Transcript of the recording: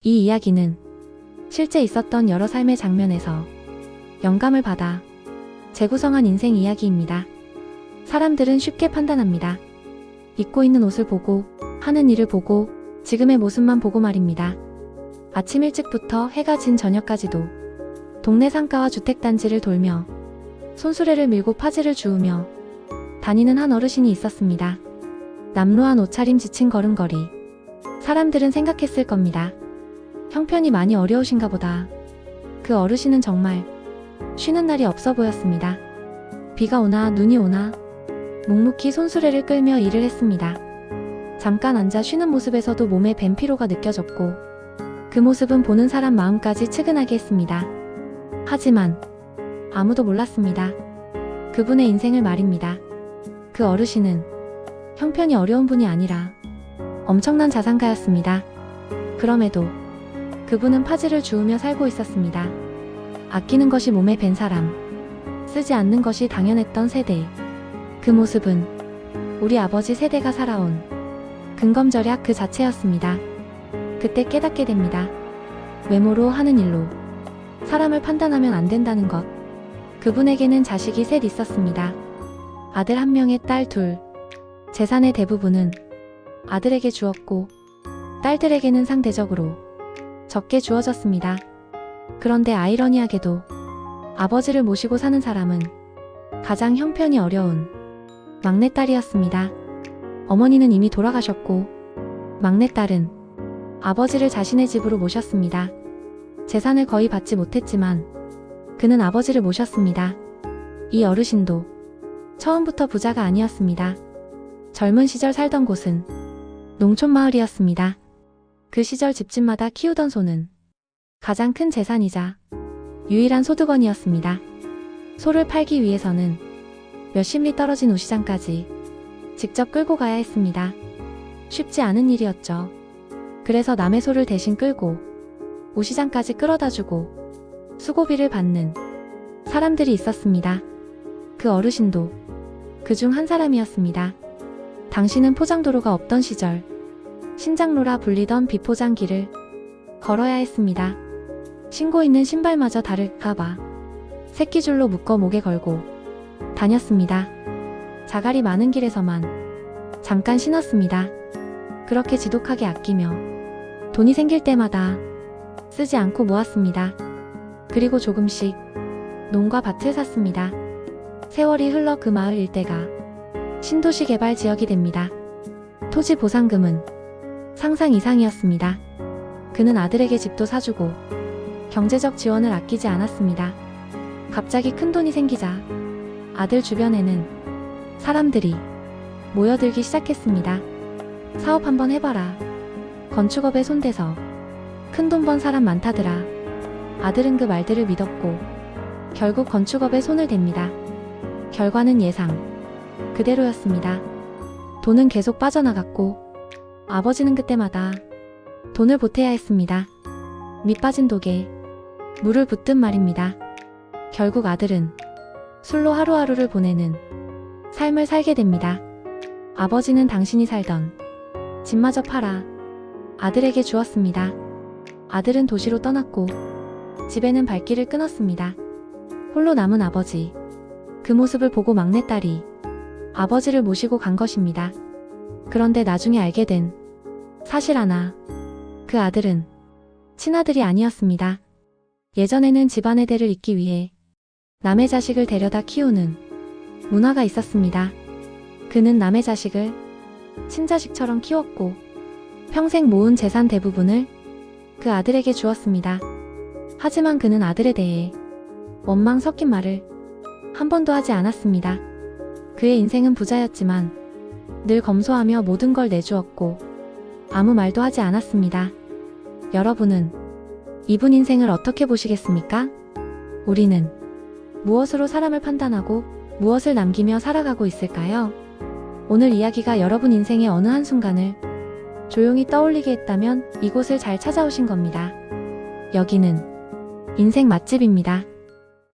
이 이야기는 실제 있었던 여러 삶의 장면에서 영감을 받아 재구성한 인생 이야기입니다. 사람들은 쉽게 판단합니다. 입고 있는 옷을 보고, 하는 일을 보고, 지금의 모습만 보고 말입니다. 아침 일찍부터 해가 진 저녁까지도 동네 상가와 주택단지를 돌며 손수레를 밀고 파지를 주우며 다니는 한 어르신이 있었습니다. 남루한 옷차림, 지친 걸음걸이. 사람들은 생각했을 겁니다. 형편이 많이 어려우신가 보다. 그 어르신은 정말 쉬는 날이 없어 보였습니다. 비가 오나 눈이 오나 묵묵히 손수레를 끌며 일을 했습니다. 잠깐 앉아 쉬는 모습에서도 몸에 밴 피로가 느껴졌고, 그 모습은 보는 사람 마음까지 측은하게 했습니다. 하지만 아무도 몰랐습니다. 그분의 인생을 말입니다. 그 어르신은 형편이 어려운 분이 아니라 엄청난 자산가였습니다. 그럼에도 그분은 파지를 주우며 살고 있었습니다. 아끼는 것이 몸에 밴 사람, 쓰지 않는 것이 당연했던 세대. 그 모습은 우리 아버지 세대가 살아온 근검절약 그 자체였습니다. 그때 깨닫게 됩니다. 외모로 하는 일로 사람을 판단하면 안 된다는 것. 그분에게는 자식이 셋 있었습니다. 아들 1명에 딸 2. 재산의 대부분은 아들에게 주었고, 딸들에게는 상대적으로 적게 주어졌습니다. 그런데 아이러니하게도 아버지를 모시고 사는 사람은 가장 형편이 어려운 막내딸이었습니다. 어머니는 이미 돌아가셨고, 막내딸은 아버지를 자신의 집으로 모셨습니다. 재산을 거의 받지 못했지만 그는 아버지를 모셨습니다. 이 어르신도 처음부터 부자가 아니었습니다. 젊은 시절 살던 곳은 농촌 마을이었습니다. 그 시절 집집마다 키우던 소는 가장 큰 재산이자 유일한 소득원이었습니다. 소를 팔기 위해서는 몇십 리 떨어진 우시장까지 직접 끌고 가야 했습니다. 쉽지 않은 일이었죠. 그래서 남의 소를 대신 끌고 우시장까지 끌어다주고 수고비를 받는 사람들이 있었습니다. 그 어르신도 그중 한 사람이었습니다. 당시는 포장도로가 없던 시절, 신장로라 불리던 비포장길을 걸어야 했습니다. 신고 있는 신발마저 다를까봐 새끼줄로 묶어 목에 걸고 다녔습니다. 자갈이 많은 길에서만 잠깐 신었습니다. 그렇게 지독하게 아끼며 돈이 생길 때마다 쓰지 않고 모았습니다. 그리고 조금씩 농과 밭을 샀습니다. 세월이 흘러 그 마을 일대가 신도시 개발 지역이 됩니다. 토지 보상금은 상상 이상이었습니다. 그는 아들에게 집도 사주고 경제적 지원을 아끼지 않았습니다. 갑자기 큰 돈이 생기자 아들 주변에는 사람들이 모여들기 시작했습니다. 사업 한번 해봐라. 건축업에 손대서 큰 돈 번 사람 많다더라. 아들은 그 말들을 믿었고 결국 건축업에 손을 댑니다. 결과는 예상 그대로였습니다. 돈은 계속 빠져나갔고 아버지는 그때마다 돈을 보태야 했습니다. 밑 빠진 독에 물을 붓듯 말입니다. 결국 아들은 술로 하루하루를 보내는 삶을 살게 됩니다. 아버지는 당신이 살던 집마저 팔아 아들에게 주었습니다. 아들은 도시로 떠났고 집에는 발길을 끊었습니다. 홀로 남은 아버지. 그 모습을 보고 막내딸이 아버지를 모시고 간 것입니다. 그런데 나중에 알게 된 사실 하나. 그 아들은 친아들이 아니었습니다. 예전에는 집안의 대를 잇기 위해 남의 자식을 데려다 키우는 문화가 있었습니다. 그는 남의 자식을 친자식처럼 키웠고 평생 모은 재산 대부분을 그 아들에게 주었습니다. 하지만 그는 아들에 대해 원망 섞인 말을 한 번도 하지 않았습니다. 그의 인생은 부자였지만 늘 검소하며 모든 걸 내주었고 아무 말도 하지 않았습니다. 여러분은 이분 인생을 어떻게 보시겠습니까? 우리는 무엇으로 사람을 판단하고 무엇을 남기며 살아가고 있을까요? 오늘 이야기가 여러분 인생의 어느 한순간을 조용히 떠올리게 했다면 이곳을 잘 찾아오신 겁니다. 여기는 인생 맛집입니다.